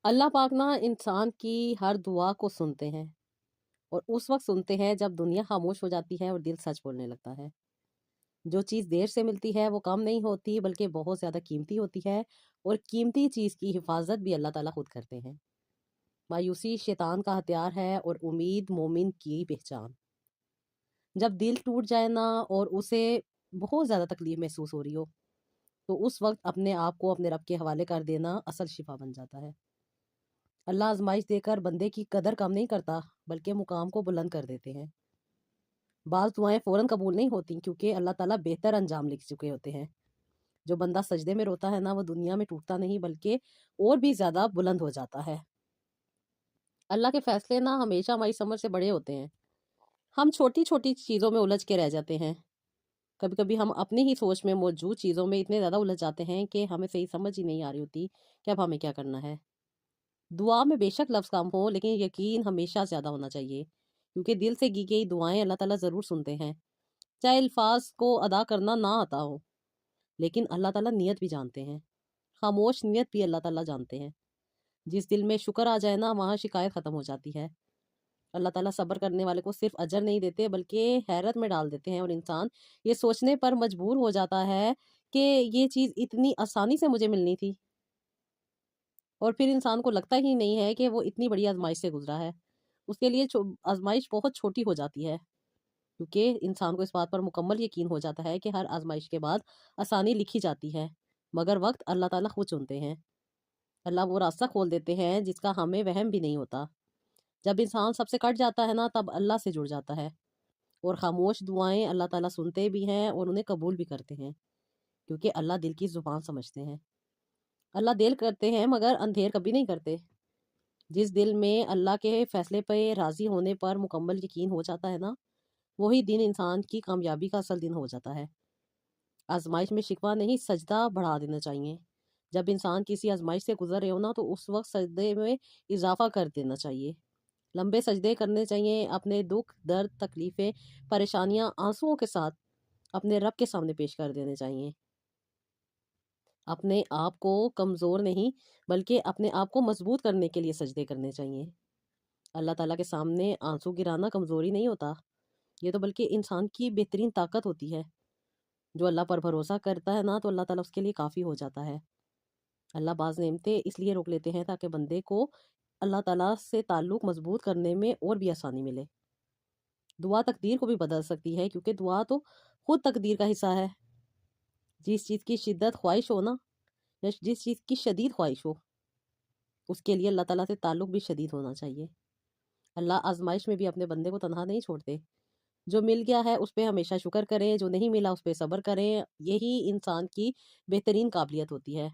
अल्लाह पाक ना इंसान की हर दुआ को सुनते हैं और उस वक्त सुनते हैं जब दुनिया खामोश हो जाती है और दिल सच बोलने लगता है। जो चीज़ देर से मिलती है वो कम नहीं होती बल्कि बहुत ज़्यादा कीमती होती है। और कीमती चीज़ की हिफाजत भी अल्लाह ताला खुद करते हैं। मायूसी शैतान का हथियार है और उम्मीद मोमिन की पहचान। जब दिल टूट जाए ना और उसे बहुत ज़्यादा तकलीफ महसूस हो रही हो, तो उस वक्त अपने आप को अपने रब के हवाले कर देना असल शिफा बन जाता है। अल्लाह आजमाइश देकर बंदे की कदर कम नहीं करता बल्कि मुकाम को बुलंद कर देते हैं। बाज़ दुआएं फ़ौरन कबूल नहीं होती क्योंकि अल्लाह ताला बेहतर अंजाम लिख चुके होते हैं। जो बंदा सजदे में रोता है ना वो दुनिया में टूटता नहीं बल्कि और भी ज़्यादा बुलंद हो जाता है। अल्लाह के फैसले ना हमेशा हमारी समझ से बड़े होते हैं। हम छोटी-छोटी चीज़ों में उलझ के रह जाते हैं। कभी-कभी हम अपनी ही सोच में मौजूद चीज़ों में इतने ज़्यादा उलझ जाते हैं कि हमें सही समझ ही नहीं आ रही होती कि अब हमें क्या करना है। दुआ में बेशक लफ्ज़ कम हो लेकिन यकीन हमेशा ज़्यादा होना चाहिए क्योंकि दिल से की गई दुआएं अल्लाह ताला ज़रूर सुनते हैं। चाहे अल्फाज को अदा करना ना आता हो लेकिन अल्लाह ताला नियत भी जानते हैं। खामोश नियत भी अल्लाह ताला जानते हैं। जिस दिल में शुक्र आ जाए ना वहाँ शिकायत ख़त्म हो जाती है। अल्लाह ताला सब्र करने वाले को सिर्फ अजर नहीं देते बल्कि हैरत में डाल देते हैं और इंसान ये सोचने पर मजबूर हो जाता है कि ये चीज़ इतनी आसानी से मुझे मिलनी थी। और फिर इंसान को लगता ही नहीं है कि वो इतनी बड़ी आजमाइश से गुजरा है। उसके लिए आजमाइश बहुत छोटी हो जाती है क्योंकि इंसान को इस बात पर मुकम्मल यकीन हो जाता है कि हर आजमाइश के बाद आसानी लिखी जाती है। मगर वक्त अल्लाह ताला खुद चुनते हैं। अल्लाह वो रास्ता खोल देते हैं जिसका हमें वहम भी नहीं होता। जब इंसान सबसे कट जाता है ना तब अल्लाह से जुड़ जाता है। और खामोश दुआएं अल्लाह ताला सुनते भी हैं और उन्हें कबूल भी करते हैं क्योंकि अल्लाह दिल की जुबान समझते हैं। अल्लाह देर करते हैं मगर अंधेर कभी नहीं करते। जिस दिल में अल्लाह के फैसले पे राजी होने पर मुकम्मल यकीन हो जाता है ना वही दिन इंसान की कामयाबी का असल दिन हो जाता है। आजमाइश में शिकवा नहीं सजदा बढ़ा देना चाहिए। जब इंसान किसी आजमाइश से गुजर रहे हो ना तो उस वक्त सजदे में इजाफा कर देना चाहिए। लंबे सजदे करने चाहिए। अपने दुख दर्द तकलीफें परेशानियां आंसुओं के साथ अपने रब के सामने पेश कर देने चाहिए। अपने आप को कमज़ोर नहीं बल्कि अपने आप को मजबूत करने के लिए सजदे करने चाहिए। अल्लाह ताला के सामने आंसू गिराना कमज़ोरी नहीं होता, ये तो बल्कि इंसान की बेहतरीन ताकत होती है। जो अल्लाह पर भरोसा करता है ना तो अल्लाह ताला उसके लिए काफ़ी हो जाता है। अल्लाह बाज़ नेमतें इसलिए रोक लेते हैं ताकि बंदे को अल्लाह ताला से ताल्लुक़ मजबूत करने में और भी आसानी मिले। दुआ तकदीर को भी बदल सकती है क्योंकि दुआ तो खुद तकदीर का हिस्सा है। जिस चीज़ की शिद्दत ख्वाहिश हो ना या जिस चीज़ की शदीद ख्वाहिश हो उसके लिए अल्लाह ताला से ताल्लुक़ भी शदीद होना चाहिए। अल्लाह आज़माइश में भी अपने बंदे को तन्हा नहीं छोड़ते। जो मिल गया है उस पे हमेशा शुक्र करें, जो नहीं मिला उस पे सब्र करें, यही इंसान की बेहतरीन काबिलियत होती है।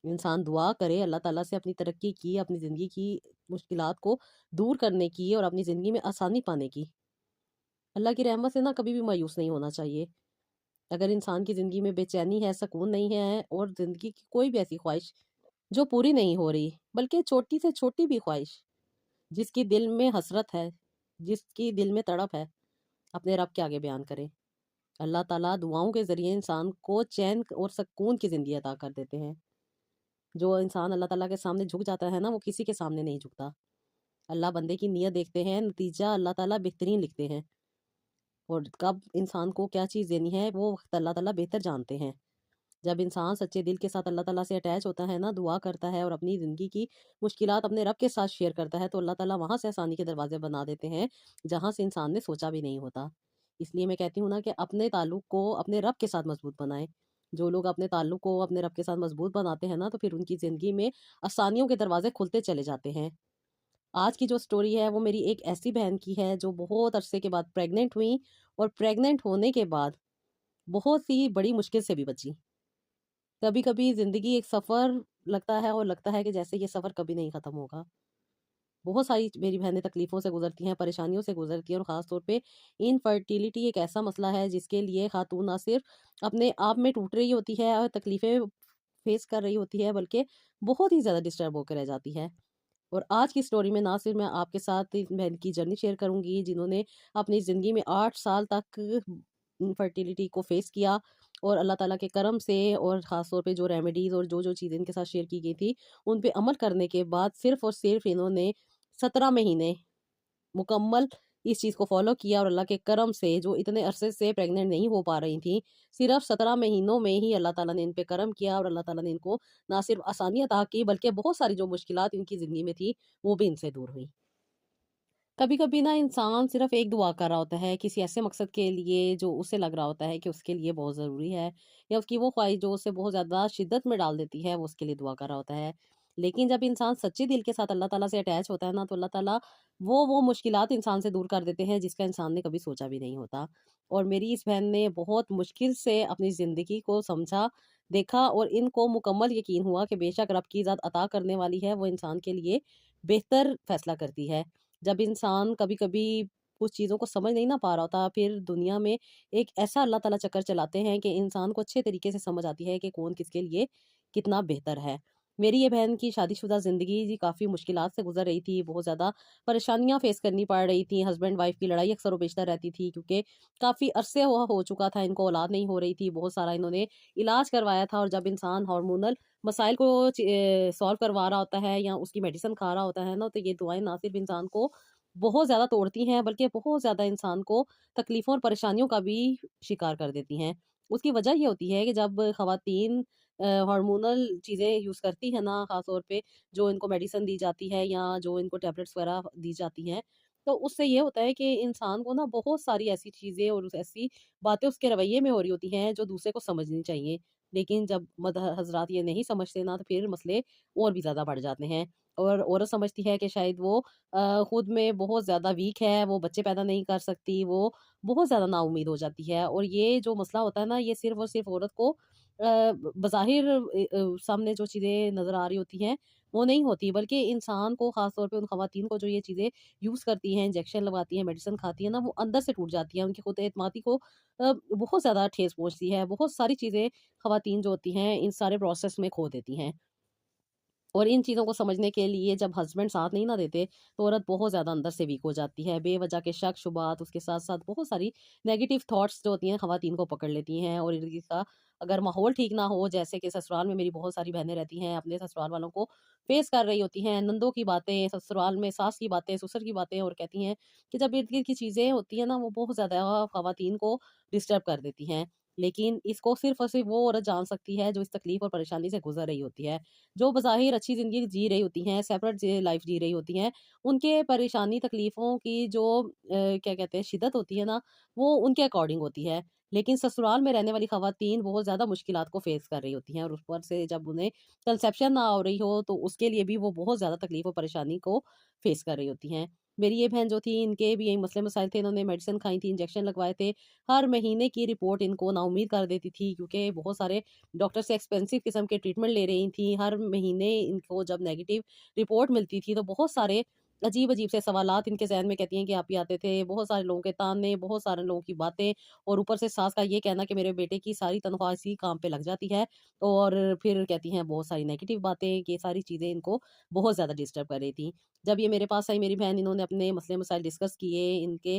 इंसान दुआ करे अल्लाह ताला से अपनी तरक्की की, अपनी ज़िंदगी की मुश्किलात को दूर करने की और अपनी ज़िंदगी में आसानी पाने की। अल्लाह की रहमत से ना कभी भी मायूस नहीं होना चाहिए। अगर इंसान की ज़िंदगी में बेचैनी है, सुकून नहीं है और ज़िंदगी की कोई भी ऐसी ख्वाहिश जो पूरी नहीं हो रही, बल्कि छोटी से छोटी भी ख्वाहिश जिसकी दिल में हसरत है, जिसकी दिल में तड़प है, अपने रब के आगे बयान करें। अल्लाह ताला दुआओं के ज़रिए इंसान को चैन और सुकून की ज़िंदगी अता कर देते हैं। जो इंसान अल्लाह ताला के सामने झुक जाता है ना, वो किसी के सामने नहीं झुकता। अल्लाह बंदे की नीयत देखते हैं, नतीजा अल्लाह ताला बेहतरीन लिखते हैं। और कब इंसान को क्या चीज़ देनी है, वो वक़्त अल्लाह ताला बेहतर जानते हैं। जब इंसान सच्चे दिल के साथ अल्लाह ताला से अटैच होता है ना, दुआ करता है और अपनी ज़िंदगी की मुश्किलात अपने रब के साथ शेयर करता है, तो अल्लाह ताला वहाँ से आसानी के दरवाज़े बना देते हैं, जहाँ से इंसान ने सोचा भी नहीं होता। इसलिए मैं कहती हूँ ना कि अपने ताल्लुक को अपने रब के साथ मज़बूत बनाएँ। जो लोग अपने ताल्लुक को अपने रब के साथ मज़बूत बनाते हैं ना, तो फिर उनकी ज़िंदगी में आसानियों के दरवाज़े खुलते चले जाते हैं। आज की जो स्टोरी है, वो मेरी एक ऐसी बहन की है, जो बहुत अरसे के बाद प्रेग्नेंट हुईं और प्रेग्नेंट होने के बाद बहुत सी बड़ी मुश्किल से भी बचीं। कभी-कभी ज़िंदगी एक सफ़र लगता है और लगता है कि जैसे ये सफ़र कभी नहीं ख़त्म होगा। बहुत सारी मेरी बहनें तकलीफ़ों से गुज़रती हैं, परेशानियों से गुज़रती हैं और ख़ास तौर पे इनफर्टिलिटी एक ऐसा मसला है जिसके लिए ख़ातून ना सिर्फ़ अपने आप में टूट रही होती है और तकलीफ़ें फ़ेस कर रही होती है, बल्कि बहुत ही ज़्यादा डिस्टर्ब होकर रह जाती है। और आज की स्टोरी में ना सिर्फ़ मैं आपके साथ इस बहन की जर्नी शेयर करूँगी जिन्होंने अपनी ज़िंदगी में 8 साल तक इनफर्टिलिटी को फ़ेस किया और अल्लाह ताला के करम से और ख़ास तौर पे जो रेमेडीज़ और जो-जो चीज़ें इनके साथ शेयर की गई थी, उन पे अमल करने के बाद सिर्फ़ और सिर्फ़ इन्होंने 17 महीने मुकम्मल इस चीज़ को फ़ॉलो किया और अल्लाह के करम से जो इतने अरसे से प्रेग्नेंट नहीं हो पा रही थीं, सिर्फ़ 17 महीनों में ही अल्लाह ताला ने इन पे करम किया और अल्लाह ताला ने इनको ना सिर्फ़ आसानी अता की, बल्कि बहुत सारी जो मुश्किलात इनकी ज़िंदगी में थी, वो भी इनसे दूर हुई। कभी-कभी ना इंसान सिर्फ़ एक दुआ कर रहा होता है, किसी ऐसे मकसद के लिए जो उसे लग रहा होता है कि उसके लिए बहुत ज़रूरी है, या उसकी वो ख़्वाहिश जो उसे बहुत ज़्यादा शिद्दत में डाल देती है, वो उसके लिए दुआ कर रहा होता है। लेकिन जब इंसान सच्चे दिल के साथ अल्लाह ताला से अटैच होता है ना, तो अल्लाह ताला वो मुश्किलात इंसान से दूर कर देते हैं, जिसका इंसान ने कभी सोचा भी नहीं होता। और मेरी इस बहन ने बहुत मुश्किल से अपनी ज़िंदगी को समझा, देखा और इनको मुकम्मल यकीन हुआ कि बेशक रब की ज़ात अता करने वाली है, वो इंसान के लिए बेहतर फ़ैसला करती है। जब इंसान कभी-कभी कुछ चीज़ों को समझ नहीं ना पा रहा होता, फिर दुनिया में एक ऐसा अल्लाह ताला चक्कर चलाते हैं कि इंसान को अच्छे तरीके से समझ आती है कि कौन किसके लिए कितना बेहतर है। मेरी ये बहन की शादीशुदा ज़िंदगी जी काफ़ी मुश्किलात से गुज़र रही थी, बहुत ज़्यादा परेशानियाँ फ़ेस करनी पड़ रही थी, हस्बैंड-वाइफ की लड़ाई अक्सर और बेशतर रहती थी, क्योंकि काफ़ी अरसे हो चुका था, इनको औलाद नहीं हो रही थी, बहुत सारा इन्होंने इलाज करवाया था। और जब इंसान हार्मोनल मसाइल को सॉल्व करवा रहा होता है या उसकी मेडिसिन खा रहा होता है ना, तो ये दुआएँ ना सिर्फ़ इंसान को बहुत ज़्यादा तोड़ती हैं, बल्कि बहुत ज़्यादा इंसान को तकलीफ़ों और परेशानियों का भी शिकार कर देती हैं। उसकी वजह ये होती है कि जब ख़वातीन हार्मोनल चीज़ें यूज़ करती हैं ना, ख़ास तौर पे जो इनको मेडिसिन दी जाती है या जो इनको टैबलेट्स वग़ैरह दी जाती हैं, तो उससे ये होता है कि इंसान को ना बहुत सारी ऐसी चीज़ें और ऐसी बातें उसके रवैये में हो रही होती हैं, जो दूसरे को समझनी चाहिए। लेकिन जब मर्द हज़रात ये नहीं समझते ना, तो फिर मसले और भी ज़्यादा बढ़ जाते हैं। और औरत समझती है कि शायद वो खुद में बहुत ज़्यादा वीक है, वो बच्चे पैदा नहीं कर सकती, वो बहुत ज़्यादा नाउम्मीद हो जाती है। और ये जो मसला होता है ना, ये सिर्फ़ और सिर्फ़ औरत को बज़ाहिर सामने जो चीज़ें नज़र आ रही होती हैं, वो नहीं होती, बल्कि इंसान को ख़ास तौर पे उन ख़वातीन को जो ये चीज़ें यूज़ करती हैं, इंजेक्शन लगवाती हैं, मेडिसिन खाती हैं ना, वो अंदर से टूट जाती हैं। उनकी खुद एतमादी को बहुत ज़्यादा ठेस पहुँचती है। बहुत सारी चीज़ें ख़वातीन जो होती हैं, इन सारे प्रोसेस में खो देती हैं। और इन चीज़ों को समझने के लिए जब हस्बैंड साथ नहीं ना देते, तो औरत बहुत ज़्यादा अंदर से वीक हो जाती है। बेवजह के शक शुबात, उसके साथ-साथ बहुत सारी नेगेटिव थॉट्स जो होती हैं ख़वातीन को पकड़ लेती हैं। और इर्द-गिर्द का अगर माहौल ठीक ना हो, जैसे कि ससुराल में मेरी बहुत सारी बहनें रहती हैं, अपने ससुराल वालों को फेस कर रही होती हैं, नंदों की बातें, ससुराल में सास की बातें, ससुर की बातें, और कहती हैं कि जब इर्द-गिर्द की चीज़ें होती हैं ना, वो बहुत ज़्यादा ख़वातीन को डिस्टर्ब कर देती हैं। लेकिन इसको सिर्फ़ और सिर्फ़ वो औरत जान सकती है जो इस तकलीफ़ और परेशानी से गुज़र रही होती है। जो बज़ाहिर अच्छी ज़िंदगी जी रही होती हैं, सेपरेट लाइफ़ जी रही होती हैं, उनके परेशानी तकलीफ़ों की जो क्या कहते हैं शिद्दत होती है ना, वो उनके अकॉर्डिंग होती है। लेकिन ससुराल में रहने वाली ख़वातीन बहुत ज़्यादा मुश्किलात को फ़ेस कर रही होती हैं, और ऊपर से जब उन्हें कंसेप्शन ना हो रही हो, तो उसके लिए भी वो बहुत ज़्यादा तकलीफ़ और परेशानी को फ़ेस कर रही होती हैं। मेरी ये बहन जो थी, इनके भी यही मसले मसाइल थे, इन्होंने मेडिसिन खाई थी, इंजेक्शन लगवाए थे। हर महीने की रिपोर्ट इनको नाउम्मीद कर देती थी, क्योंकि बहुत सारे डॉक्टर से एक्सपेंसिव किस्म के ट्रीटमेंट ले रही थी। हर महीने इनको जब नेगेटिव रिपोर्ट मिलती थी, तो बहुत सारे अजीब-अजीब से सवालात इनके ज़हन में, कहती हैं कि आप ही आते थे। बहुत सारे लोगों के ताने, बहुत सारे लोगों की बातें, और ऊपर से सास का ये कहना कि मेरे बेटे की सारी तनख्वाह इसी काम पे लग जाती है। और फिर कहती हैं बहुत सारी नेगेटिव बातें, ये सारी चीज़ें इनको बहुत ज़्यादा डिस्टर्ब कर रही थी। जब ये मेरे पास आई मेरी बहन, इन्होंने अपने मसले मसाइल डिस्कस किए। इनके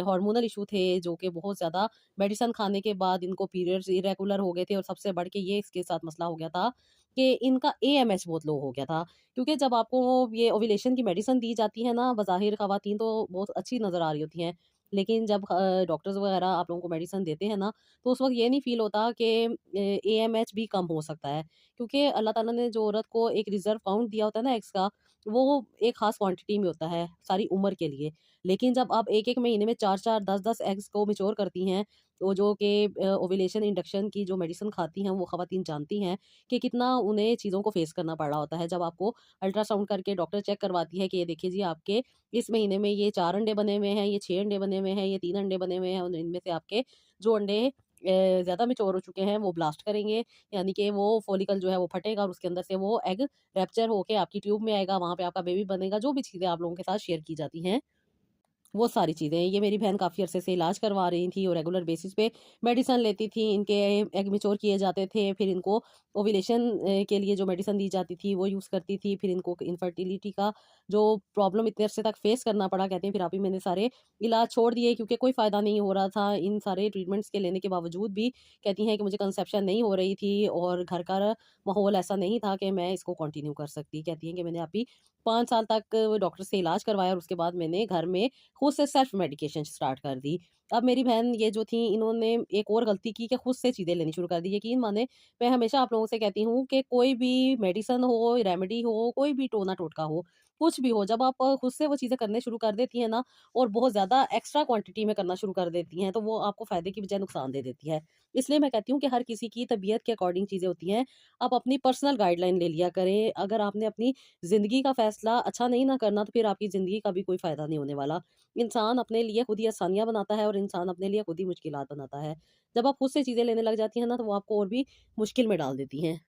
हार्मोनल इश्यू थे, जो कि बहुत ज़्यादा मेडिसिन खाने के बाद इनको पीरियड्स इरेगुलर हो गए थे, और सबसे बढ़ के ये इसके साथ मसला हो गया था कि इनका एएमएच बहुत लो हो गया था। क्योंकि जब आपको ये ओव्यूलेशन की मेडिसिन दी जाती है ना, बज़ाहिर ख़वातीन तो बहुत अच्छी नज़र आ रही होती हैं। लेकिन जब डॉक्टर्स वग़ैरह आप लोगों को मेडिसिन देते हैं ना, तो उस वक़्त ये नहीं फ़ील होता कि एएमएच भी कम हो सकता है। क्योंकि अल्लाह ताला ने जो औरत को एक रिज़र्व काउंट दिया होता है ना एग्स का, वो एक ख़ास क्वांटिटी में होता है, सारी उम्र के लिए। लेकिन जब आप 1-1 महीने में 4-4, 10-10 एग्स को मैच्योर करती हैं, तो जो कि ओव्यूलेशन इंडक्शन की जो मेडिसिन खाती हैं, वो ख़वातीन जानती हैं कि कितना उन्हें चीज़ों को फ़ेस करना पड़ रहा होता है। जब आपको अल्ट्रासाउंड करके डॉक्टर चेक करवाती है कि ये देखिए जी, आपके इस महीने में ये 4 अंडे बने हुए हैं, ये 6 अंडे बने हुए हैं, ये 3 अंडे बने हुए हैं, और इनमें से आपके जो अंडे ज़्यादा मैच्योर हो चुके हैं, वो ब्लास्ट करेंगे। यानी कि वो फॉलिकल जो है वो फटेगा, और उसके अंदर से वो एग रप्चर होके आपकी ट्यूब में आएगा, वहाँ पे आपका बेबी बनेगा। जो भी चीज़ें आप लोगों के साथ शेयर की जाती हैं। वो सारी चीज़ें। ये मेरी बहन काफ़ी अरसे से इलाज करवा रही थी और रेगुलर बेसिस पे मेडिसिन लेती थी। इनके एग मैच्योर किए जाते थे, फिर इनको ओव्यूलेशन के लिए जो मेडिसिन दी जाती थी, वो यूज़ करती थी। फिर इनको इनफर्टिलिटी का जो प्रॉब्लम इतने अरसे तक फेस करना पड़ा, कहती हैं फिर आप ही मैंने सारे इलाज छोड़ दिए क्योंकि कोई फ़ायदा नहीं हो रहा था। इन सारे ट्रीटमेंट्स के लेने के बावजूद भी कहती हैं कि मुझे कंसेप्शन नहीं हो रही थी और घर का माहौल ऐसा नहीं था कि मैं इसको कंटिन्यू कर सकती। कहती हैं कि मैंने अभी 5 साल तक डॉक्टर से इलाज करवाया और उसके बाद मैंने घर में खुद से सेल्फ मेडिकेशन स्टार्ट कर दी। अब मेरी बहन ये जो थी इन्होंने एक और गलती की कि खुद से चीज़ें लेनी शुरू कर दी। यकीन माने मैं हमेशा आप लोगों से कहती हूँ कि कोई भी मेडिसिन हो, रेमेडी हो, कोई भी टोना-टोटका हो, कुछ भी हो, जब आप खुद से वो चीज़ें करने शुरू कर देती हैं ना और बहुत ज़्यादा एक्स्ट्रा क्वांटिटी में करना शुरू कर देती हैं, तो वो आपको फ़ायदे की बजाय नुकसान दे देती है। इसलिए मैं कहती हूँ कि हर किसी की तबीयत के अकॉर्डिंग चीज़ें होती हैं। आप अपनी पर्सनल गाइडलाइन ले लिया करें। अगर आपने अपनी ज़िंदगी का फ़ैसला अच्छा नहीं ना करना, तो फिर आपकी ज़िंदगी का भी कोई फ़ायदा नहीं होने वाला। इंसान अपने लिए खुद ही आसानियाँ बनाता है और इंसान अपने लिए खुद ही मुश्किलात बनाता है। जब आप खुद से चीज़ें लेने लग जाती हैं ना, तो वो आपको और भी मुश्किल में डाल देती हैं।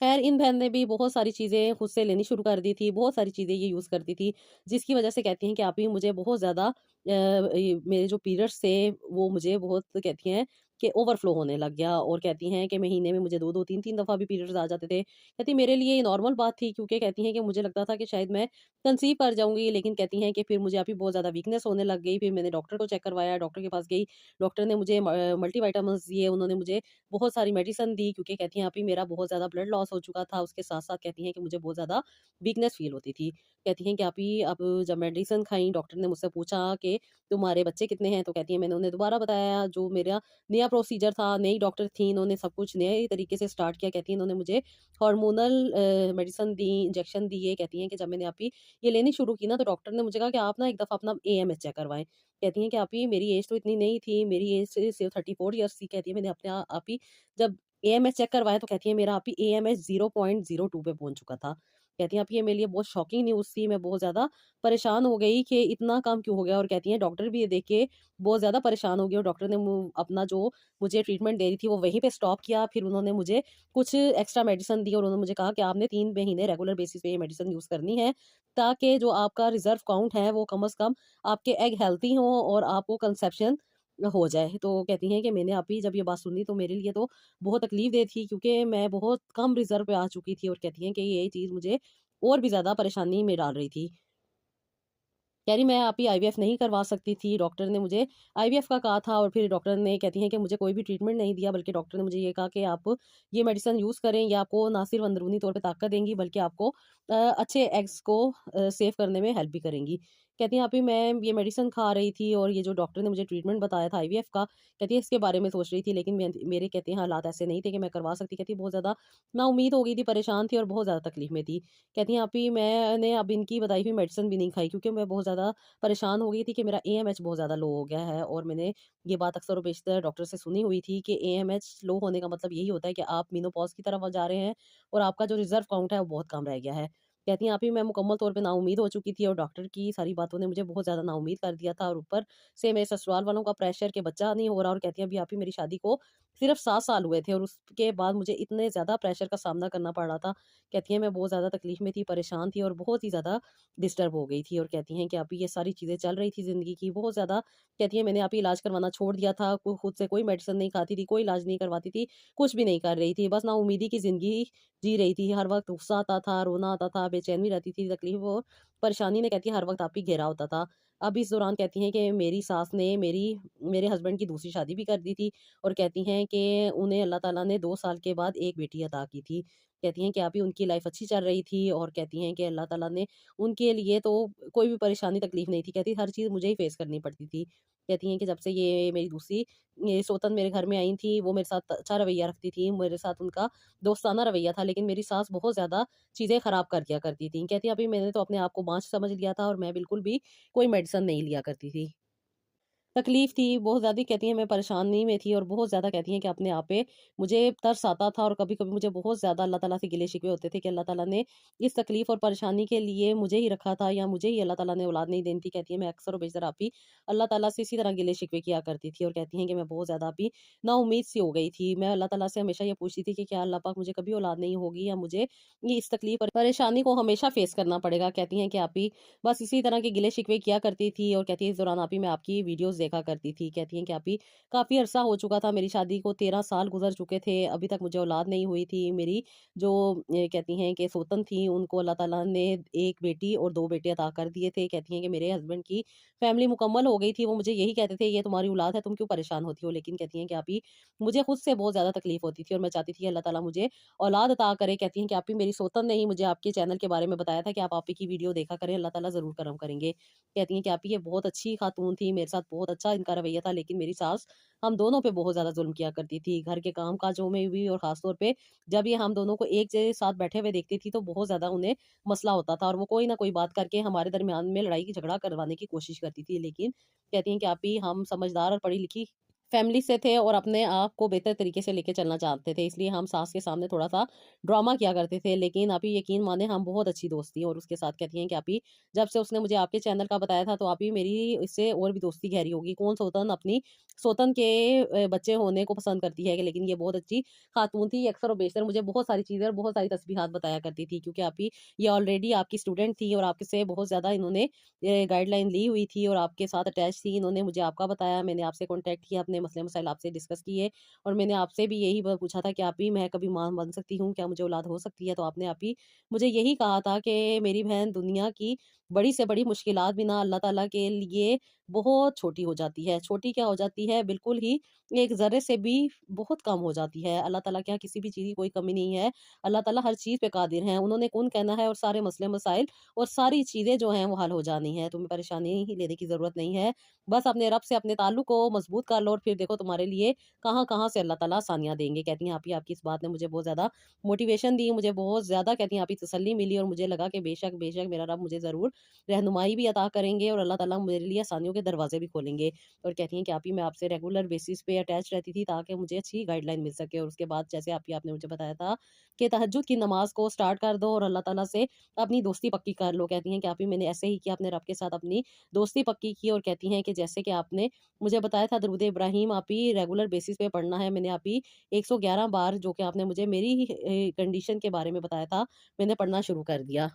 ख़ैर इन बहन ने भी बहुत सारी चीज़ें खुद से लेनी शुरू कर दी थी, बहुत सारी चीज़ें ये यूज़ करती थी, जिसकी वज़ह से कहती हैं कि अभी मुझे बहुत ज़्यादा ये मेरे जो पीरियड्स थे, वो मुझे बहुत कहती हैं कि ओवरफ्लो होने लग गया और कहती हैं कि महीने में मुझे 2-2 3-3 दफ़ा भी पीरियड्स आ जाते थे। कहती मेरे लिए ये नॉर्मल बात थी क्योंकि कहती हैं कि मुझे लगता था कि शायद मैं कंसीव कर जाऊँगी, लेकिन कहती हैं कि फिर मुझे अभी बहुत ज़्यादा वीकनेस होने लग गई। फिर मैंने डॉक्टर को चेक करवाया, डॉक्टर के पास गई, डॉक्टर ने मुझे मल्टीविटामिन्स दिए, उन्होंने मुझे बहुत सारी मेडिसिन दी क्योंकि कहती हैं अभी मेरा बहुत ज़्यादा ब्लड लॉस हो चुका था, उसके साथ-साथ कहती हैं कि मुझे बहुत ज़्यादा वीकनेस फ़ील होती थी। कहती हैं कि अभी अब जब मेडिसिन खाई, डॉक्टर ने मुझसे पूछा कि तुम्हारे बच्चे कितने हैं? तो कहती हैं मैंने उन्हें दोबारा बताया जो मेरा नया प्रोसीजर था, नई डॉक्टर थी, इन्होंने सब कुछ नए तरीके से स्टार्ट किया। कहती हैं इन्होंने मुझे हार्मोनल मेडिसिन दी, इंजेक्शन दिए। कहती हैं कि जब मैंने अभी ये लेनी शुरू की ना, तो डॉक्टर ने मुझे कहा कि आप ना एक दफ़ा अपना एएमएच चेक करवाएँ। कहती हैं कि आप ही मेरी एज तो इतनी नहीं थी, मेरी एज सिर्फ़ 34 इयर्स थी। कहती है मैंने अपने आप ही जब एएमएच चेक करवाया तो कहती है मेरा अभी एएमएच 0.02 पे पहुँच चुका था। कहती हैं अब ये मेरे लिए बहुत शॉकिंग न्यूज़ थी, मैं बहुत ज़्यादा परेशान हो गई कि इतना कम क्यों हो गया और कहती हैं डॉक्टर भी ये देख के बहुत ज़्यादा परेशान हो गए और डॉक्टर ने अपना जो मुझे ट्रीटमेंट दे रही थी वो वहीं पे स्टॉप किया। फिर उन्होंने मुझे कुछ एक्स्ट्रा मेडिसिन दी और उन्होंने मुझे कहा कि आपने 3 महीने रेगुलर बेसिस पे ये मेडिसिन यूज़ करनी है, ताकि जो आपका रिज़र्व काउंट है वो कम से कम आपके एग हेल्थी हों और आपको कंसेप्शन हो जाए। तो कहती हैं कि मैंने अभी जब ये बात सुनी तो मेरे लिए तो बहुत तकलीफ़ दे थी क्योंकि मैं बहुत कम रिज़र्व पे आ चुकी थी और कहती हैं कि ये चीज़ मुझे और भी ज़्यादा परेशानी में डाल रही थी। कह रही मैं अभी आईवीएफ नहीं करवा सकती थी, डॉक्टर ने मुझे आईवीएफ का कहा था और फिर डॉक्टर ने कहती हैं कि मुझे कोई भी ट्रीटमेंट नहीं दिया बल्कि डॉक्टर ने मुझे ये कहा कि आप ये मेडिसिन यूज़ करें, ये आपको ना सिर्फ़ अंदरूनी तौर पे ताकत देंगी बल्कि आपको अच्छे एग्स को सेव करने में हेल्प भी करेंगी। कहती हैं अभी मैं ये मेडिसिन खा रही थी और ये जो डॉक्टर ने मुझे ट्रीटमेंट बताया था आईवीएफ का, कहती है इसके बारे में सोच रही थी लेकिन मेरे कहते हैं हालात ऐसे नहीं थे कि मैं करवा सकती। कहती बहुत ज़्यादा नाउम्मीद हो गई थी, परेशान थी और बहुत ज़्यादा तकलीफ़ में थी। कहती हैं अभी मैंने अब इनकी बताई हुई मेडिसिन भी नहीं खाई क्योंकि मैं बहुत ज़्यादा परेशान हो गई थी कि मेरा एएमएच बहुत ज़्यादा लो हो गया है और मैंने ये बात अक्सर और बेशतर डॉक्टर से सुनी हुई थी कि एएमएच लो होने का मतलब यही होता है कि आप मेनोपॉज़ की तरफ जा रहे हैं और आपका जो रिज़र्व काउंट है वो बहुत कम रह गया है। कहती हैं आप ही मैं मुकम्मल तौर पे नाउम्मीद हो चुकी थी और डॉक्टर की सारी बातों ने मुझे बहुत ज़्यादा नाउम्मीद कर दिया था और ऊपर से मेरे ससुराल वालों का प्रेशर कि बच्चा नहीं हो रहा और कहती हैं अभी आप ही मेरी शादी को सिर्फ़ 7 साल हुए थे और उसके बाद मुझे इतने ज़्यादा प्रेशर का सामना करना पड़ रहा था। कहती हैं मैं बहुत ज़्यादा तकलीफ़ में थी, परेशान थी और बहुत ही ज़्यादा डिस्टर्ब हो गई थी और कहती हैं कि अभी ये सारी चीज़ें चल रही थी ज़िंदगी की बहुत ज़्यादा। कहती हैं मैंने अभी इलाज करवाना छोड़ दिया था, खुद से कोई मेडिसिन नहीं खाती थी, कोई इलाज नहीं करवाती थी, कुछ भी नहीं कर रही थी। बस नाउम्मीदी की ज़िंदगी जी रही थी। हर वक़्त गुस्सा आता था, रोना आता था, बेचैनी रहती थी, तकलीफ़ और परेशानी ने कहती है हर वक़्त आप ही घेरा होता था। अब इस दौरान कहती हैं कि मेरी सास ने मेरे हस्बैंड की दूसरी शादी भी कर दी थी और कहती हैं कि उन्हें अल्लाह ताला ने 2 साल के बाद एक बेटी अता की थी। कहती हैं कि अभी उनकी लाइफ़ अच्छी चल रही थी और कहती हैं कि अल्लाह ताला ने उनके लिए तो कोई भी परेशानी तकलीफ़ नहीं थी। कहती हर चीज़ मुझे ही फ़ेस करनी पड़ती थी। कहती हैं कि जब से ये मेरी दूसरी ये सौतन मेरे घर में आई थी, वो मेरे साथ अच्छा रवैया रखती थी। मेरे साथ उनका दोस्ताना रवैया था, लेकिन मेरी सास बहुत ज़्यादा चीज़ें ख़राब कर दिया करती थी। कहती अभी मैंने तो अपने आप को बाँझ समझ लिया था और मैं बिल्कुल भी कोई मेडिसिन नहीं लिया करती थी। तकलीफ़ थी, बहुत ज़्यादा कहती हैं मैं परेशानी में थी और बहुत ज़्यादा कहती हैं कि अपने आप पे मुझे तरस आता था और कभी-कभी मुझे बहुत ज़्यादा अल्लाह ताला से गिले-शिकवे होते थे कि अल्लाह ताला ने इस तकलीफ़ और परेशानी के लिए मुझे ही रखा था या मुझे ही अल्लाह ताला ने औलाद नहीं देनी थी। कहती हैं मैं अक्सर और बेशतर आप ही अल्लाह ताला से इसी तरह गिले-शिकवे किया करती थी और कहती हैं कि मैं बहुत ज़्यादा आप ही नाउम्मीद सी हो गई थी। मैं अल्लाह ताला से हमेशा ये पूछती थी कि क्या अल्लाह पाक मुझे कभी औलाद नहीं होगी या मुझे ये इस तकलीफ़ और परेशानी को हमेशा फ़ेस करना पड़ेगा। कहती हैं कि आप ही बस इसी तरह के गिले-शिकवे किया करती थी और कहती है इस दौरान आप ही मैं आपकी वीडियोज़ देखा करती थी। कहती हैं कि आप ही काफ़ी अरसा हो चुका था मेरी शादी को 13 साल गुज़र चुके थे, अभी तक मुझे औलाद नहीं हुई थी। मेरी जो कहती हैं कि सोतन थी उनको अल्लाह ताला ने 1 बेटी और 2 बेटे अता कर दिए थे। कहती हैं कि मेरे हस्बैंड की फैमिली मुकम्मल हो गई थी, वो मुझे यही कहते थे ये तुम्हारी औलाद है तुम क्यों परेशान होती हो? लेकिन कहती हैं कि आप ही मुझे खुद से बहुत ज़्यादा तकलीफ़ होती थी और मैं चाहती थी अल्लाह ताला मुझे औलाद अता करे। कहती हैं कि आप ही मेरी सोतन ने ही मुझे आपके चैनल के बारे में बताया था कि आप ही की वीडियो देखा करें, अल्लाह ताला ज़रूर करम करेंगे। कहती हैं कि आप ही ये बहुत अच्छी खातून थी, मेरे साथ बहुत अच्छा इनका रवैया था, लेकिन मेरी सास हम दोनों पे बहुत ज़्यादा ज़ुल्म किया करती थी। घर के काम-काजों में भी और ख़ास तौर पे जब ये हम दोनों को एक जगह साथ बैठे हुए देखती थी, तो बहुत ज़्यादा उन्हें मसला होता था और वो कोई ना कोई बात करके हमारे दरमियान में लड़ाई झगड़ा करवाने की कोशिश करती थी। लेकिन कहती हैं कि आप ही हम समझदार और पढ़ी-लिखी फैमिली से थे और अपने आप को बेहतर तरीके से लेके चलना चाहते थे, इसलिए हम सास के सामने थोड़ा-सा ड्रामा किया करते थे। लेकिन आप ही यकीन माने हम बहुत अच्छी दोस्त थी और उसके साथ कहती हैं कि आप ही जब से उसने मुझे आपके चैनल का बताया था, तो आप ही मेरी इससे और भी दोस्ती गहरी होगी। कौन सोतन अपनी सोतन के बच्चे होने को पसंद करती है, लेकिन ये बहुत अच्छी खातून थी। ये अक्सर और बेशतर मुझे बहुत सारी चीज़ें और बहुत सारी तस्बीहात बताया करती थी, क्योंकि आप ही ये ऑलरेडी आपकी स्टूडेंट थी और आपसे बहुत ज़्यादा इन्होंने गाइडलाइन ली हुई थी और आपके साथ अटैच थी। इन्होंने मुझे आपका बताया, मैंने आपसे कॉन्टैक्ट किया, अपने मसले-मसाइल आपसे डिस्कस किए और मैंने आपसे भी यही पूछा था कि आप ही मैं कभी माँ बन सकती हूँ? क्या मुझे औलाद हो सकती है? तो आपने आप ही मुझे यही कहा था कि मेरी बहन दुनिया की बड़ी से बड़ी मुश्किलात भी ना अल्लाह ताला के लिए बहुत छोटी हो जाती है। छोटी क्या हो जाती है? बिल्कुल ही एक ज़र्रे से भी बहुत कम हो जाती है। अल्लाह ताला के यहाँ किसी भी चीज़ की कोई कमी नहीं है। अल्लाह ताला हर चीज़ पे कादिर हैं। उन्होंने कुन कहना है और सारे मसले-मसाइल और सारी चीज़ें जो हैं वो हल हो जानी हैं। तुम्हें परेशानी ही लेने की ज़रूरत नहीं है। बस अपने रब से अपने ताल्लुक को मज़बूत कर लो और फिर देखो तुम्हारे लिए कहाँ-कहाँ से अल्लाह ताला आसानियाँ देंगे। कहती हैं आप ही आपकी इस बात ने मुझे बहुत ज़्यादा मोटिवेशन दी, मुझे बहुत ज़्यादा कहती हैं आप ही तसल्ली मिली और मुझे लगा कि बेशक, बेशक मेरा रब मुझे ज़रूर रहनुमाई भी अता करेंगे और अल्लाह ताला मेरे लिए आसानियों के दरवाज़े भी खोलेंगे। और कहती हैं कि आप ही मैं आपसे रेगुलर बेसिस पे अटैच रहती थी ताकि मुझे अच्छी गाइडलाइन मिल सके और उसके बाद जैसे आप ही आपने मुझे बताया था कि तहज्जुद की नमाज़ को स्टार्ट कर दो और अल्लाह ताला से अपनी दोस्ती पक्की कर लो। कहती हैं कि आप ही मैंने ऐसे ही किया, अपने रब के साथ अपनी दोस्ती पक्की की और कहती हैं कि जैसे कि आपने मुझे बताया था दरूद इब्राहिम आप ही रेगुलर बेसिस पे पढ़ना है। मैंने आप ही 111 बार जो कि आपने मुझे मेरी ही कंडीशन के बारे में बताया था, मैंने पढ़ना शुरू कर दिया।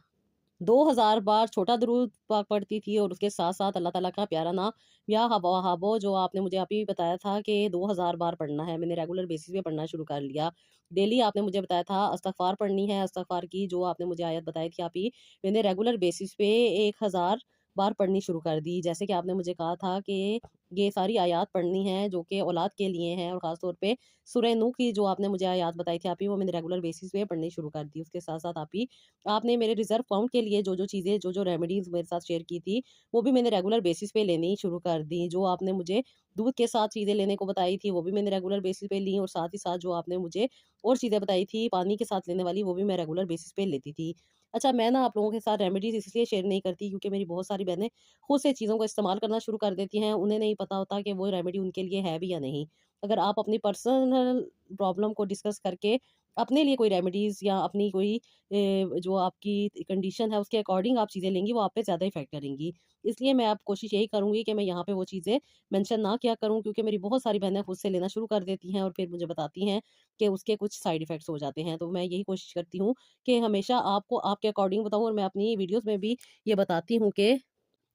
2000 बार छोटा दरूद पाक पढ़ती थी और उसके साथ-साथ अल्लाह ताला का प्यारा नाम या हबो जो आपने मुझे अभी बताया था कि 2000 बार पढ़ना है। मैंने रेगुलर बेसिस पे पढ़ना शुरू कर लिया। डेली आपने मुझे बताया था इस्तग़फ़ार पढ़नी है, इस्तग़फ़ार की जो आपने मुझे आयत बताई थी आप ही, मैंने रेगुलर बेसिस पे 1000 बार पढ़नी शुरू कर दी। जैसे कि आपने मुझे कहा था कि ये सारी आयत पढ़नी है जो कि औलाद के लिए हैं और ख़ास तौर पे सूरह नूह की जो आपने मुझे आयत बताई थी आप ही, वो मैंने रेगुलर बेसिस पे पढ़नी शुरू कर दी। उसके साथ-साथ आप ही आपने मेरे रिज़र्व अकाउंट के लिए जो-जो चीज़ें, जो-जो रेमेडीज़ मेरे साथ शेयर की थी, वो भी मैंने रेगुलर बेसिस पे लेनी शुरू कर दी। जो आपने मुझे दूध के साथ चीज़ें लेने को बताई थी, वो भी मैंने रेगुलर बेसिस पे ली और साथ ही साथ जो आपने मुझे और चीज़ें बताई थी पानी के साथ लेने वाली, वो भी मैं रेगुलर बेसिस पे लेती थी। अच्छा, मैं ना आप लोगों के साथ रेमेडीज़ इसलिए शेयर नहीं करती क्योंकि मेरी बहुत सारी बहनें खुद से चीज़ों को इस्तेमाल करना शुरू कर देती हैं। उन्हें नहीं पता होता कि वो रेमेडी उनके लिए है भी या नहीं। अगर आप अपनी पर्सनल प्रॉब्लम को डिस्कस करके अपने लिए कोई रेमेडीज़ या अपनी कोई जो आपकी कंडीशन है उसके अकॉर्डिंग आप चीज़ें लेंगी वो आप पे ज़्यादा इफ़ेक्ट करेंगी। इसलिए मैं अब कोशिश यही करूँगी कि मैं यहाँ पे वो चीज़ें मेंशन ना किया करूँ क्योंकि मेरी बहुत सारी बहनें खुद से लेना शुरू कर देती हैं और फिर मुझे बताती हैं कि उसके कुछ साइड इफ़ेक्ट्स हो जाते हैं। तो मैं यही कोशिश करती हूँ कि हमेशा आपको आपके अकॉर्डिंग बताऊँ और मैं अपनी वीडियोज़ में भी ये बताती हूँ कि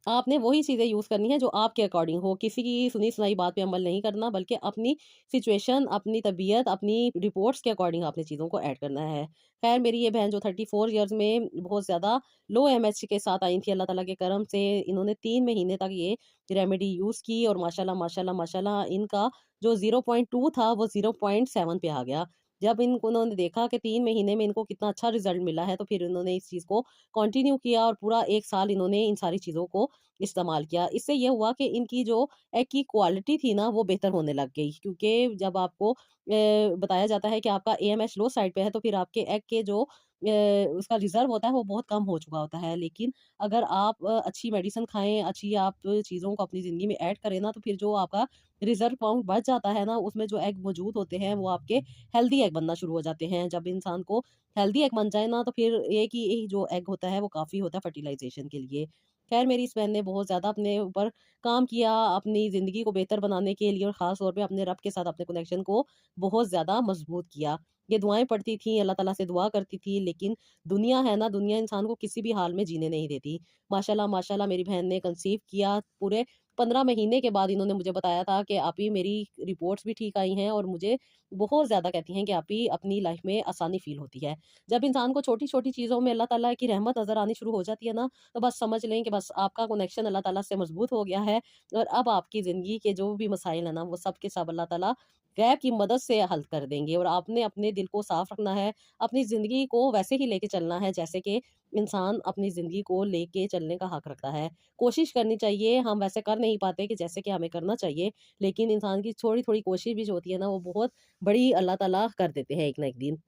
आपने वही चीज़ें यूज़ करनी है जो आपके अकॉर्डिंग हो। किसी की सुनी-सुनाई बात पे अमल नहीं करना बल्कि अपनी सिचुएशन, अपनी तबीयत, अपनी रिपोर्ट्स के अकॉर्डिंग आपने चीज़ों को ऐड करना है। ख़ैर मेरी ये बहन जो 34 इयर्स में बहुत ज़्यादा लो एमएच के साथ आई थी, अल्लाह ताला के करम से इन्होंने 3 महीने तक ये रेमेडी यूज़ की और माशाल्लाह, माशाल्लाह, माशाल्लाह इनका जो 0.2 था वो 0.7 पे आ गया। जब इनको उन्होंने देखा कि 3 महीने में इनको कितना अच्छा रिज़ल्ट मिला है, तो फिर इन्होंने इस चीज़ को कंटिन्यू किया और पूरा 1 साल इन्होंने इन सारी चीज़ों को इस्तेमाल किया। इससे ये हुआ कि इनकी जो एग की क्वालिटी थी ना वो बेहतर होने लग गई, क्योंकि जब आपको बताया जाता है कि आपका एएमएच लो साइड पे है, तो फिर आपके एग के जो उसका रिज़र्व होता है वो बहुत कम हो चुका होता है। लेकिन अगर आप अच्छी मेडिसिन खाएँ, अच्छी आप चीज़ों को अपनी ज़िंदगी में ऐड करें ना, तो फिर जो आपका रिज़र्व काउंट बढ़ जाता है ना, उसमें जो एग मौजूद होते हैं वो आपके हेल्दी एग बनना शुरू हो जाते हैं। जब इंसान को हेल्दी एग बन जाए ना, तो फिर एक ही जो एग होता है वो काफ़ी होता है फर्टिलाइज़ेशन के लिए। ख़ैर मेरी इस बहन ने बहुत ज़्यादा अपने ऊपर काम किया, अपनी ज़िंदगी को बेहतर बनाने के लिए, और ख़ास तौर पे अपने रब के साथ अपने कनेक्शन को बहुत ज़्यादा मज़बूत किया। ये दुआएँ पढ़ती थी, अल्लाह ताला से दुआ करती थी, लेकिन दुनिया है ना, दुनिया इंसान को किसी भी हाल में जीने नहीं देती। माशाल्लाह, माशाल्लाह मेरी बहन ने कंसीव किया, पूरे 15 महीने के बाद इन्होंने मुझे बताया था कि आपी मेरी रिपोर्ट्स भी ठीक आई हैं, और मुझे बहुत ज़्यादा कहती हैं कि आपी अपनी लाइफ़ में आसानी फ़ील होती है। जब इंसान को छोटी-छोटी चीज़ों में अल्लाह ताला की रहमत नज़र आनी शुरू हो जाती है ना, तो बस समझ लें कि बस आपका कनेक्शन अल्लाह ताला से मज़बूत हो गया है, और अब आपकी ज़िंदगी के जो भी मसाइल हैं ना, वो सब के सब अल्लाह ताला गैब की मदद से हल कर देंगे। और आपने अपने दिल को साफ़ रखना है, अपनी ज़िंदगी को वैसे ही लेके चलना है जैसे कि इंसान अपनी ज़िंदगी को लेके चलने का हक रखता है। कोशिश करनी चाहिए, हम वैसे कर नहीं पाते कि जैसे कि हमें करना चाहिए, लेकिन इंसान की थोड़ी-थोड़ी कोशिश भी जो होती है ना, वो बहुत बड़ी अल्लाह ताला कर देते हैं एक ना एक दिन।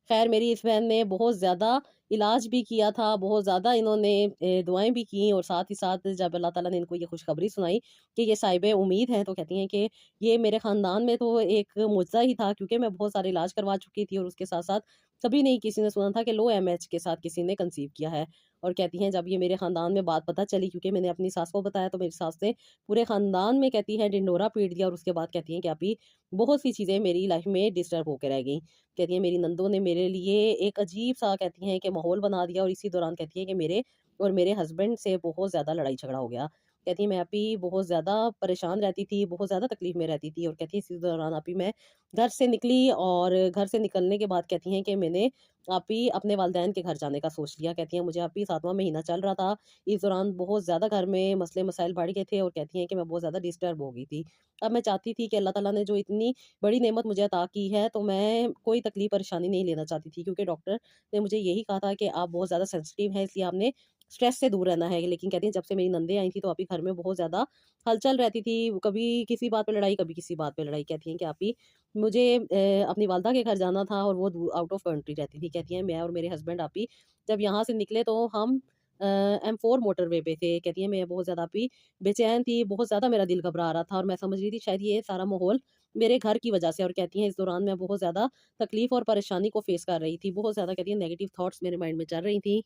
ख़ैर मेरी इस बहन ने बहुत ज़्यादा इलाज भी किया था, बहुत ज़्यादा इन्होंने दुआएँ भी की, और साथ ही साथ जब अल्लाह ताला ने इनको ये खुशखबरी सुनाई कि ये साहिबे उम्मीद हैं, तो कहती हैं कि ये मेरे ख़ानदान में तो एक मुअज़्ज़ा ही था, क्योंकि मैं बहुत सारे इलाज करवा चुकी थी, और उसके साथ-साथ कभी नहीं किसी ने सुना था कि लो एमएच के साथ किसी ने कंसीव किया है। और कहती हैं जब ये मेरे ख़ानदान में बात पता चली, क्योंकि मैंने अपनी सास को बताया, तो मेरी सास ने पूरे ख़ानदान में कहती हैं ढिंढोरा पीट दिया, और उसके बाद कहती हैं कि अभी बहुत सी चीज़ें मेरी लाइफ़ में डिस्टर्ब होके रह गई। कहती हैं मेरी नंदों ने मेरे लिए एक अजीब-सा कहती हैं कि माहौल बना दिया, और इसी दौरान कहती हैं कि मेरे और मेरे हस्बैंड से बहुत ज़्यादा लड़ाई-झगड़ा हो गया। कहती हैं मैं अभी बहुत ज़्यादा परेशान रहती थी, बहुत ज़्यादा तकलीफ़ में रहती थी, और कहती हैं इसी दौरान अभी मैं घर से निकली, और घर से निकलने के बाद कहती हैं कि मैंने अभी अपने वालिदैन के घर जाने का सोच लिया। कहती हैं मुझे अभी 7वाँ महीना चल रहा था, इस दौरान बहुत ज़्यादा घर में मसले-मसाइल बढ़ गए थे, और कहती हैं कि मैं बहुत ज़्यादा डिस्टर्ब हो गई थी। अब मैं चाहती थी कि अल्लाह ताला ने जो इतनी बड़ी नेमत मुझे अता की है, तो मैं कोई तकलीफ़ परेशानी नहीं लेना चाहती थी, क्योंकि डॉक्टर ने मुझे यही कहा था कि आप बहुत ज़्यादा सेंसिटिव हैं, इसलिए आपने स्ट्रेस से दूर रहना है। लेकिन कहती हैं जब से मेरी नंदें आई थी, तो अभी घर में बहुत ज़्यादा हलचल रहती थी, कभी किसी बात पे लड़ाई, कभी किसी बात पे लड़ाई। कहती हैं कि आप ही मुझे अपनी वालदा के घर जाना था, और वो आउट ऑफ कंट्री रहती थी। कहती हैं मैं और मेरे हस्बैंड आप ही जब यहाँ से निकले, तो हम एम4 मोटरवे पे थे। कहती हैं मैं बहुत ज़्यादा भी बेचैन थी, बहुत ज़्यादा मेरा दिल घबरा रहा था, और मैं समझ रही थी शायद ये सारा माहौल मेरे घर की वजह से। और कहती हैं इस दौरान मैं बहुत ज़्यादा तकलीफ़ और परेशानी को फ़ेस कर रही थी। बहुत ज़्यादा कहती हैं नेगेटिव थॉट्स मेरे माइंड में चल रही थी।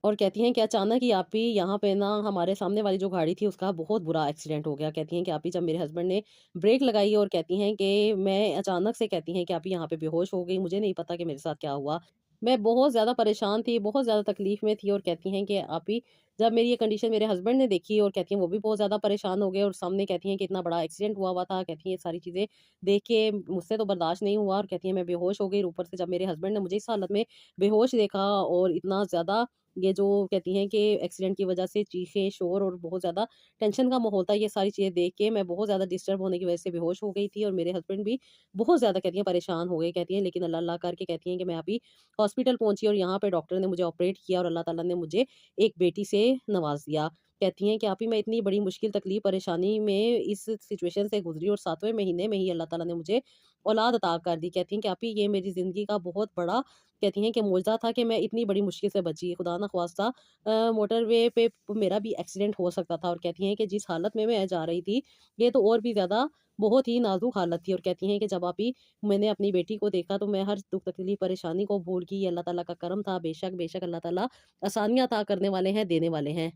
और कहती हैं कि अचानक ही आप ही यहाँ पे ना हमारे सामने वाली जो गाड़ी थी उसका बहुत बुरा एक्सीडेंट हो गया। कहती हैं कि आप ही जब मेरे हस्बैंड ने ब्रेक लगाई, और कहती हैं कि मैं अचानक से कहती हैं कि आप ही यहाँ पे बेहोश हो गई, मुझे नहीं पता कि मेरे साथ क्या हुआ। मैं बहुत ज़्यादा परेशान थी, बहुत ज़्यादा तकलीफ़ में थी, और कहती हैं कि आप ही जब मेरी ये कंडीशन मेरे हस्बैंड ने देखी, और कहती हैं वो भी बहुत ज़्यादा परेशान हो गए, और सामने कहती हैं कि इतना बड़ा एक्सीडेंट हुआ हुआ था। कहती हैं ये सारी चीज़ें देख के मुझसे तो बर्दाश्त नहीं हुआ, और कहती हैं मैं बेहोश हो गई। ऊपर से जब मेरे हस्बैंड ने मुझे इस हालत में बेहोश देखा, और इतना ज़्यादा ये जो कहती हैं कि एक्सीडेंट की वजह से चीखें, शोर, और बहुत ज़्यादा टेंशन का माहौल था, ये सारी चीज़ें देख के मैं बहुत ज़्यादा डिस्टर्ब होने की वजह से बेहोश हो गई थी, और मेरे हस्बैंड भी बहुत ज़्यादा कहती हैं परेशान हो गए। कहती हैं लेकिन अल्लाह अल्लाह करके कहती हैं कि मैं अभी हॉस्पिटल पहुँची, और यहाँ पे डॉक्टर ने मुझे ऑपरेट किया, और अल्लाह ताला ने मुझे एक बेटी से नवाज़ दिया। कहती हैं कि आप ही मैं इतनी बड़ी मुश्किल, तकलीफ़, परेशानी में इस सिचुएशन से गुज़री, और 7वें महीने में ही अल्लाह ताला ने मुझे औलाद अता कर दी। कहती हैं कि आप ही ये मेरी ज़िंदगी का बहुत बड़ा कहती हैं कि मौजज़ा था कि मैं इतनी बड़ी मुश्किल से बची। खुदा ना ख़वास्ता मोटरवे पे मेरा भी एक्सीडेंट हो सकता था, और कहती हैं कि जिस हालत में मैं जा रही थी, ये तो और भी ज़्यादा बहुत ही नाज़ुक हालत थी। और कहती हैं कि जब आप ही मैंने अपनी बेटी को देखा, तो मैं हर दुःख, तकलीफ़, परेशानी को भूल गई। ये अल्लाह ताला का करम था। बेशक, बेशक अल्लाह ताला आसानियाँ अता करने वाले हैं, देने वाले हैं।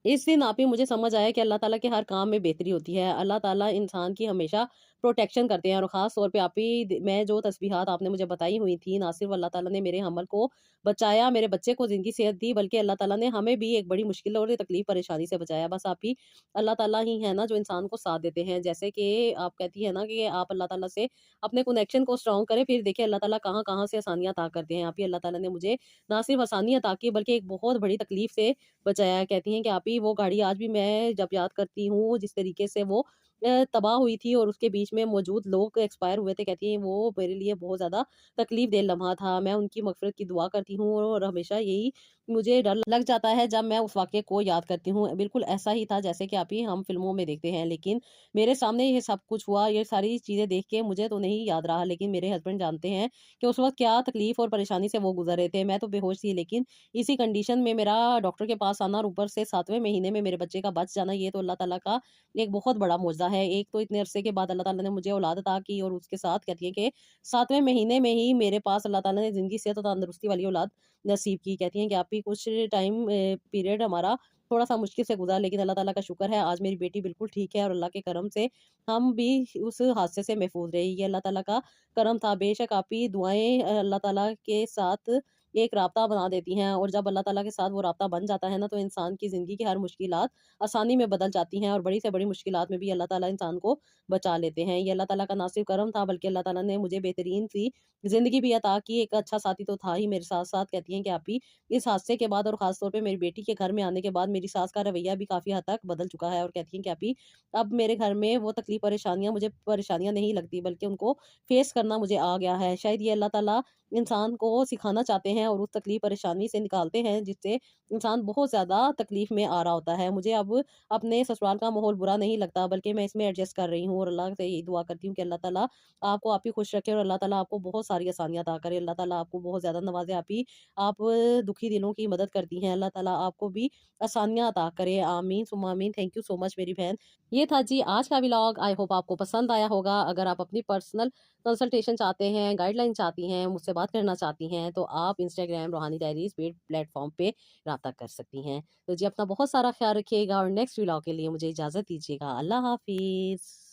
इस दिन आप ही मुझे समझ आया कि अल्लाह ताला के हर काम में बेहतरी होती है। अल्लाह ताला इंसान की हमेशा प्रोटेक्शन करते हैं, और ख़ास तौर पे आप ही मैं जो तस्बीहात आपने मुझे बताई हुई थी, ना सिर्फ़ अल्लाह ताला ने मेरे हमल को बचाया, मेरे बच्चे को ज़िंदगी सेहत दी, बल्कि अल्लाह ताला ने हमें भी एक बड़ी मुश्किल और तकलीफ़, परेशानी से बचाया। बस आप ही अल्लाह ताला ही है ना जो इंसान को साथ देते हैं। जैसे कि आप कहती हैं ना कि आप अल्लाह ताला से अपने कनेक्शन को स्ट्रॉन्ग करें, फिर देखिए अल्लाह ताला कहाँ-कहाँ से आसानियाँ अता करते हैं। आप ही अल्लाह ताला ने मुझे ना सिर्फ़ आसानियाँ अता की, बल्कि एक बहुत बड़ी तकलीफ़ से बचाया। कहती हैं कि आप ही वो गाड़ी आज भी मैं जब याद करती हूँ, जिस तरीके से वो तबाह हुई थी और उसके बीच में मौजूद लोग एक्सपायर हुए थे। कहती हैं वो मेरे लिए बहुत ज़्यादा तकलीफ़ दे लम्हा था। मैं उनकी मग़फ़िरत की दुआ करती हूँ और हमेशा यही मुझे डर लग जाता है जब मैं उस वाक़ये को याद करती हूँ। बिल्कुल ऐसा ही था जैसे कि आप ही हम फ़िल्मों में देखते हैं, लेकिन मेरे सामने ये सब कुछ हुआ, ये सारी चीज़ें देख के मुझे तो नहीं याद रहा, लेकिन मेरे हस्बैंड जानते हैं कि उस वक़्त क्या तकलीफ़ और परेशानी से वो गुज़र रहे थे। मैं तो बेहोश थी, लेकिन इसी कंडीशन में मेरा डॉक्टर के पास आना और ऊपर से 7वें महीने में मेरे बच्चे का बच जाना, ये तो अल्लाह ताला का एक बहुत बड़ा मौजज़ा है। एक तो इतने अरसे के बाद अल्लाह ताला ने मुझे औलाद अता की और उसके साथ कहती है कि 7वें महीने में ही मेरे पास अल्लाह ताला ने ज़िंदगी, सेहत और तंदुरुस्ती वाली औलाद नसीब की। कहती हैं कि आप ही कुछ टाइम पीरियड हमारा थोड़ा-सा मुश्किल से गुज़रा, लेकिन अल्लाह ताला का शुक्र है आज मेरी बेटी बिल्कुल ठीक है और अल्लाह के करम से हम भी उस हादसे से महफूज़ रहे। ये अल्लाह ताला का करम था। बेशक आप ही दुआएँ अल्लाह ताला के साथ एक राब्ता बना देती हैं और जब अल्लाह ताला के साथ वो राब्ता बन जाता है ना, तो इंसान की ज़िंदगी की हर मुश्किलात आसानी में बदल जाती हैं और बड़ी से बड़ी मुश्किलात में भी अल्लाह ताला इंसान को बचा लेते हैं। ये अल्लाह ताला का ना सिर्फ़ करम था, बल्कि अल्लाह ताला ने मुझे बेहतरीन सी ज़िंदगी भी अता की। एक अच्छा साथी तो था ही मेरे साथ-साथ। कहती हैं कि आप ही इस हादसे के बाद और ख़ास तौर पे मेरी बेटी के घर में आने के बाद मेरी सास का रवैया भी काफ़ी हद तक बदल चुका है और कहती हैं कि आप ही अब मेरे घर में वो तकलीफ़ परेशानियाँ मुझे परेशानियाँ नहीं लगती, बल्कि उनको फ़ेस करना मुझे आ गया है। शायद ये अल्लाह ताला इंसान को सिखाना चाहते हैं और उस तकलीफ़ परेशानी से निकालते हैं, जिससे इंसान बहुत ज़्यादा तकलीफ़ में आ रहा होता है। मुझे अब अपने ससुराल का माहौल बुरा नहीं लगता, बल्कि मैं इसमें एडजस्ट कर रही हूँ और अल्लाह से यही दुआ करती हूँ कि अल्लाह ताला आपको आप ही खुश रखे और अल्लाह ताला आपको बहुत सारी आसानियाँ अता करे। अल्लाह ताला आपको बहुत ज़्यादा नवाज़े। आप दुखी दिलों की मदद करती हैं। अल्लाह ताला आपको भी आसानियाँ अता करे। आमीन सुम्मा आमीन। थैंक यू सो मच मेरी बहन। ये था जी आज का व्लॉग। आई होप आपको पसंद आया होगा। अगर आप अपनी पर्सनल कंसल्टेशन चाहते हैं, गाइडलाइन चाहती हैं, मुझसे बात करना चाहती हैं, तो आप इंस्टाग्राम रूहानी डायरीज़ पेड प्लेटफ़ॉर्म पे राब्ता कर सकती हैं। तो जी अपना बहुत सारा ख़्याल रखिएगा और नेक्स्ट व्लॉग के लिए मुझे इजाज़त दीजिएगा। अल्लाह हाफ़िज़।